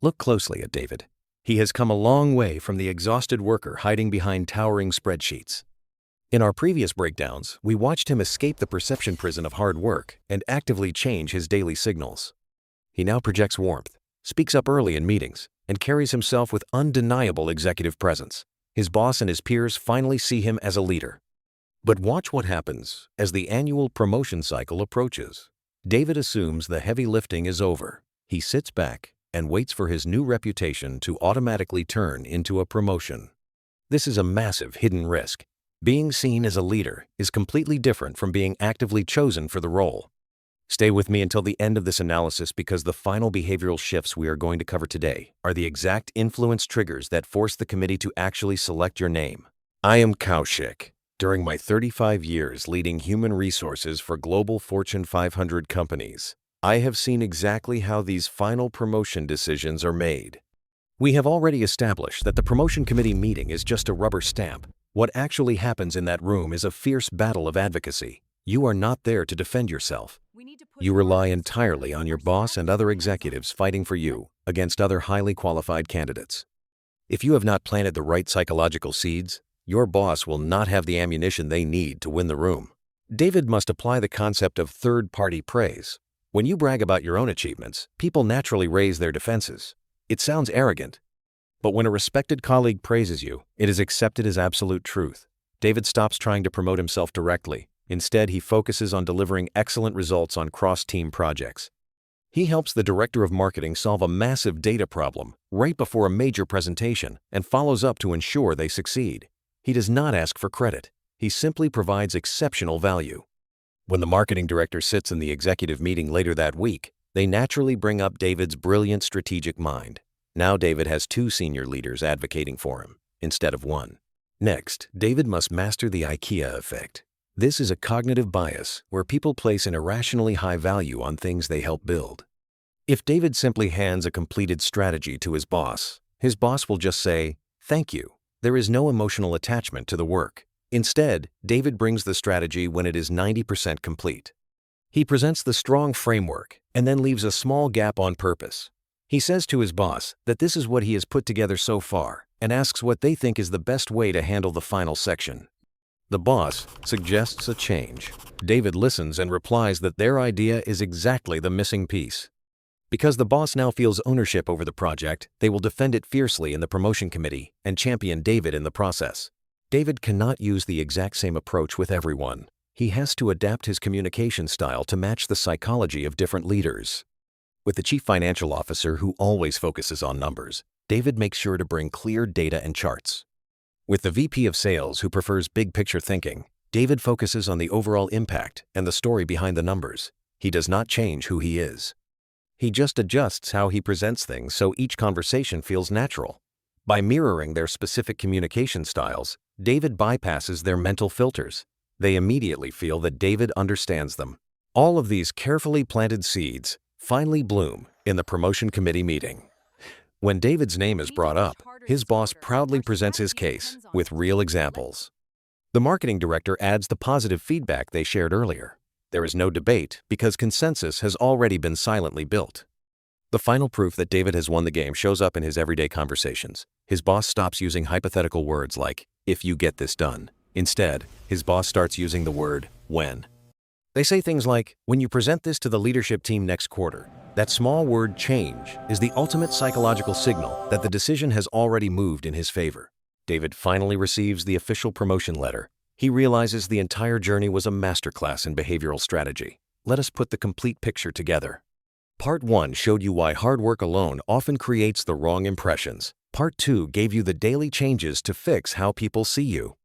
Look closely at David. He has come a long way from the exhausted worker hiding behind towering spreadsheets. In our previous breakdowns, we watched him escape the perception prison of hard work and actively change his daily signals. He now projects warmth, speaks up early in meetings, and carries himself with undeniable executive presence. His boss and his peers finally see him as a leader. But watch what happens as the annual promotion cycle approaches. David assumes the heavy lifting is over. He sits back and waits for his new reputation to automatically turn into a promotion. This is a massive hidden risk. Being seen as a leader is completely different from being actively chosen for the role. Stay with me until the end of this analysis because the final behavioral shifts we are going to cover today are the exact influence triggers that force the committee to actually select your name. I am Kaushik. During my 35 years leading human resources for global Fortune 500 companies, I have seen exactly how these final promotion decisions are made. We have already established that the promotion committee meeting is just a rubber stamp. What actually happens in that room is a fierce battle of advocacy. You are not there to defend yourself. You rely entirely on your boss and other executives fighting for you against other highly qualified candidates. If you have not planted the right psychological seeds, your boss will not have the ammunition they need to win the room. David must apply the concept of third-party praise. When you brag about your own achievements, people naturally raise their defenses. It sounds arrogant. But when a respected colleague praises you, it is accepted as absolute truth. David stops trying to promote himself directly. Instead, he focuses on delivering excellent results on cross-team projects. He helps the director of marketing solve a massive data problem right before a major presentation and follows up to ensure they succeed. He does not ask for credit. He simply provides exceptional value. When the marketing director sits in the executive meeting later that week, they naturally bring up David's brilliant strategic mind. Now David has two senior leaders advocating for him, instead of one. Next, David must master the IKEA Effect. This is a cognitive bias where people place an irrationally high value on things they help build. If David simply hands a completed strategy to his boss will just say, "Thank you." There is no emotional attachment to the work. Instead, David brings the strategy when it is 90% complete. He presents the strong framework and then leaves a small gap on purpose. He says to his boss that this is what he has put together so far and asks what they think is the best way to handle the final section. The boss suggests a change. David listens and replies that their idea is exactly the missing piece. Because the boss now feels ownership over the project, they will defend it fiercely in the promotion committee and champion David in the process. David cannot use the exact same approach with everyone. He has to adapt his communication style to match the psychology of different leaders. With the chief financial officer who always focuses on numbers, David makes sure to bring clear data and charts. With the VP of sales who prefers big picture thinking, David focuses on the overall impact and the story behind the numbers. He does not change who he is. He just adjusts how he presents things so each conversation feels natural. By mirroring their specific communication styles, David bypasses their mental filters. They immediately feel that David understands them. All of these carefully planted seeds finally bloom in the promotion committee meeting. When David's name is brought up, his boss proudly presents his case with real examples. The marketing director adds the positive feedback they shared earlier. There is no debate because consensus has already been silently built. The final proof that David has won the game shows up in his everyday conversations. His boss stops using hypothetical words like, "if you get this done." Instead, his boss starts using the word, "when." They say things like, "when you present this to the leadership team next quarter." That small word "change" is the ultimate psychological signal that the decision has already moved in his favor. David finally receives the official promotion letter. He realizes the entire journey was a masterclass in behavioral strategy. Let us put the complete picture together. Part 1 showed you why hard work alone often creates the wrong impressions. Part 2 gave you the daily changes to fix how people see you.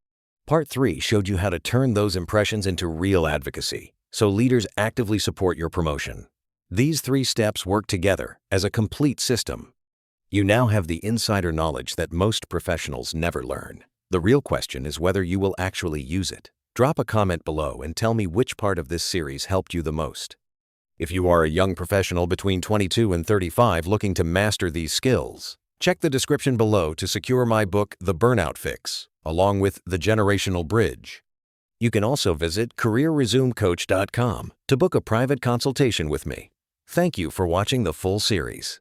Part 3 showed you how to turn those impressions into real advocacy, so leaders actively support your promotion. These 3 steps work together as a complete system. You now have the insider knowledge that most professionals never learn. The real question is whether you will actually use it. Drop a comment below and tell me which part of this series helped you the most. If you are a young professional between 22 and 35 looking to master these skills, check the description below to secure my book, The Burnout Fix, along with The Generational Bridge. You can also visit careerresumecoach.com to book a private consultation with me. Thank you for watching the full series.